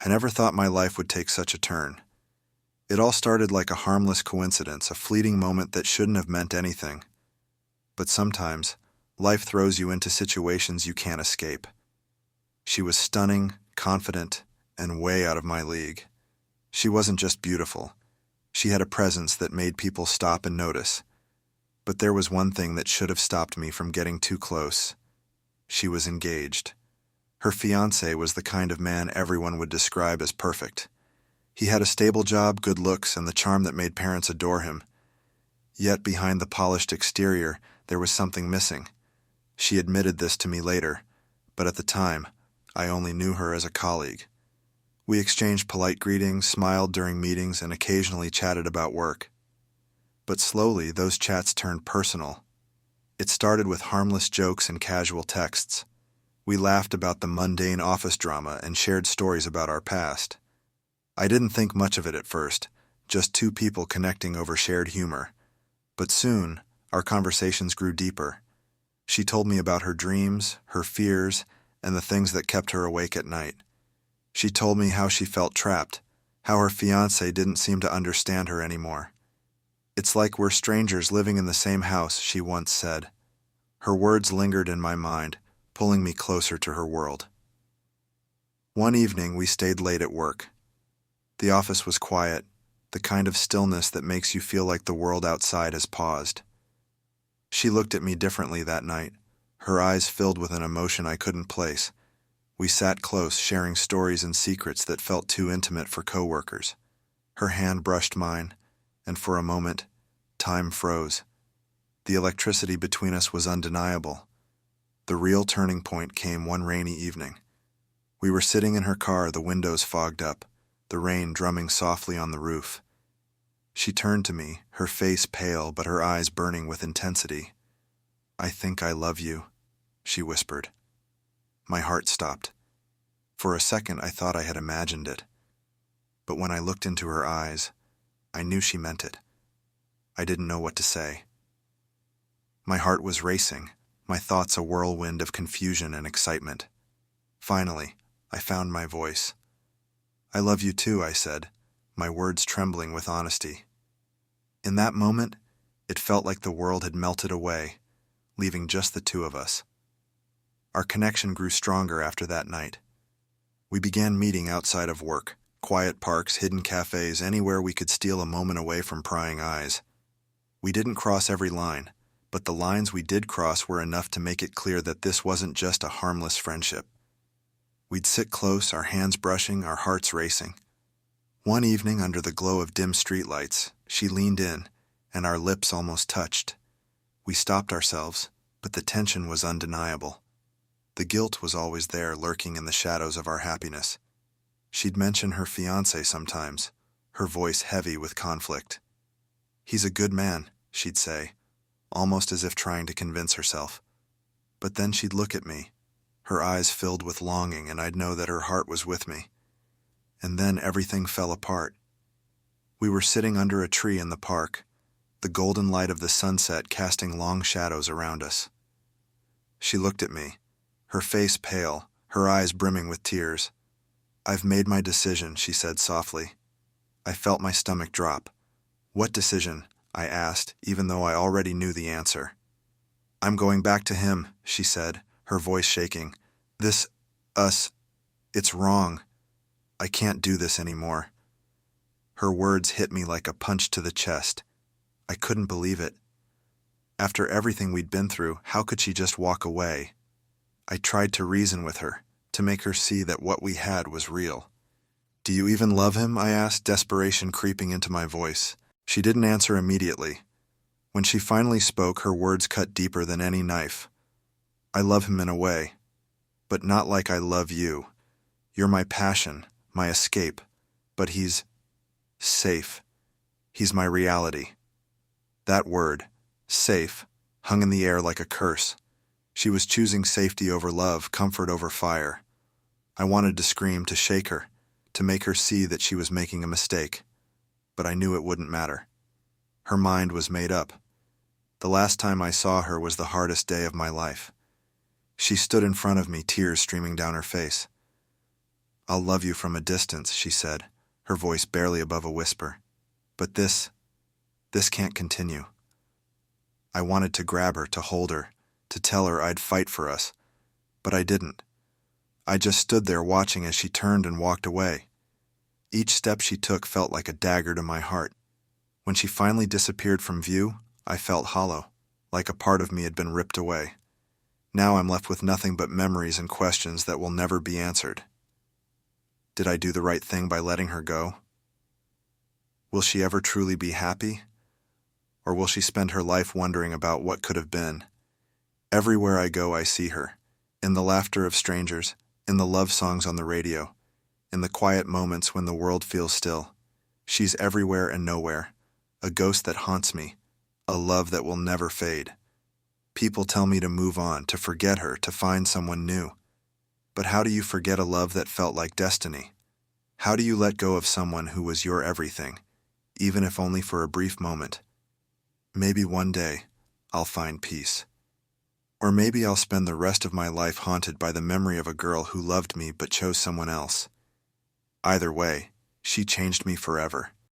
I never thought my life would take such a turn. It all started like a harmless coincidence, a fleeting moment that shouldn't have meant anything. But sometimes, life throws you into situations you can't escape. She was stunning, confident, and way out of my league. She wasn't just beautiful. She had a presence that made people stop and notice. But there was one thing that should have stopped me from getting too close. She was engaged. Her fiancé was the kind of man everyone would describe as perfect. He had a stable job, good looks, and the charm that made parents adore him. Yet behind the polished exterior, there was something missing. She admitted this to me later, but at the time, I only knew her as a colleague. We exchanged polite greetings, smiled during meetings, and occasionally chatted about work. But slowly, those chats turned personal. It started with harmless jokes and casual texts. We laughed about the mundane office drama and shared stories about our past. I didn't think much of it at first, just two people connecting over shared humor. But soon, our conversations grew deeper. She told me about her dreams, her fears, and the things that kept her awake at night. She told me how she felt trapped, how her fiancé didn't seem to understand her anymore. "It's like we're strangers living in the same house," she once said. Her words lingered in my mind, pulling me closer to her world. One evening, we stayed late at work. The office was quiet, the kind of stillness that makes you feel like the world outside has paused. She looked at me differently that night, her eyes filled with an emotion I couldn't place. We sat close, sharing stories and secrets that felt too intimate for coworkers. Her hand brushed mine, and for a moment, time froze. The electricity between us was undeniable. The real turning point came one rainy evening. We were sitting in her car, the windows fogged up, the rain drumming softly on the roof. She turned to me, her face pale but her eyes burning with intensity. "I think I love you," she whispered. My heart stopped. For a second, I thought I had imagined it. But when I looked into her eyes, I knew she meant it. I didn't know what to say. My heart was racing, my thoughts a whirlwind of confusion and excitement. Finally, I found my voice. "I love you too," I said, my words trembling with honesty. In that moment, it felt like the world had melted away, leaving just the two of us. Our connection grew stronger after that night. We began meeting outside of work, quiet parks, hidden cafes, anywhere we could steal a moment away from prying eyes. We didn't cross every line, but the lines we did cross were enough to make it clear that this wasn't just a harmless friendship. We'd sit close, our hands brushing, our hearts racing. One evening, under the glow of dim streetlights, she leaned in, and our lips almost touched. We stopped ourselves, but the tension was undeniable. The guilt was always there, lurking in the shadows of our happiness. She'd mention her fiancé sometimes, her voice heavy with conflict. "He's a good man," she'd say, almost as if trying to convince herself. But then she'd look at me, her eyes filled with longing, and I'd know that her heart was with me. And then everything fell apart. We were sitting under a tree in the park, the golden light of the sunset casting long shadows around us. She looked at me, her face pale, her eyes brimming with tears. "I've made my decision," she said softly. I felt my stomach drop. "What decision?" I asked, even though I already knew the answer. "I'm going back to him," she said, her voice shaking. It's wrong. I can't do this anymore." Her words hit me like a punch to the chest. I couldn't believe it. After everything we'd been through, how could she just walk away? I tried to reason with her, to make her see that what we had was real. "Do you even love him?" I asked, desperation creeping into my voice. She didn't answer immediately. When she finally spoke, her words cut deeper than any knife. "I love him in a way, but not like I love you. You're my passion, my escape, but he's safe. He's my reality." That word, safe, hung in the air like a curse. She was choosing safety over love, comfort over fire. I wanted to scream, to shake her, to make her see that she was making a mistake. But I knew it wouldn't matter. Her mind was made up. The last time I saw her was the hardest day of my life. She stood in front of me, tears streaming down her face. I'll love you from a distance, she said, her voice barely above a whisper. But this can't continue. I wanted to grab her, to hold her, to tell her I'd fight for us, but I didn't. I just stood there watching as she turned and walked away. Each step she took felt like a dagger to my heart. When she finally disappeared from view, I felt hollow, like a part of me had been ripped away. Now I'm left with nothing but memories and questions that will never be answered. Did I do the right thing by letting her go? Will she ever truly be happy? Or will she spend her life wondering about what could have been? Everywhere I go, I see her. In the laughter of strangers, in the love songs on the radio, in the quiet moments when the world feels still. She's everywhere and nowhere, a ghost that haunts me, a love that will never fade. People tell me to move on, to forget her, to find someone new. But how do you forget a love that felt like destiny? How do you let go of someone who was your everything, even if only for a brief moment? Maybe one day, I'll find peace. Or maybe I'll spend the rest of my life haunted by the memory of a girl who loved me but chose someone else. Either way, she changed me forever.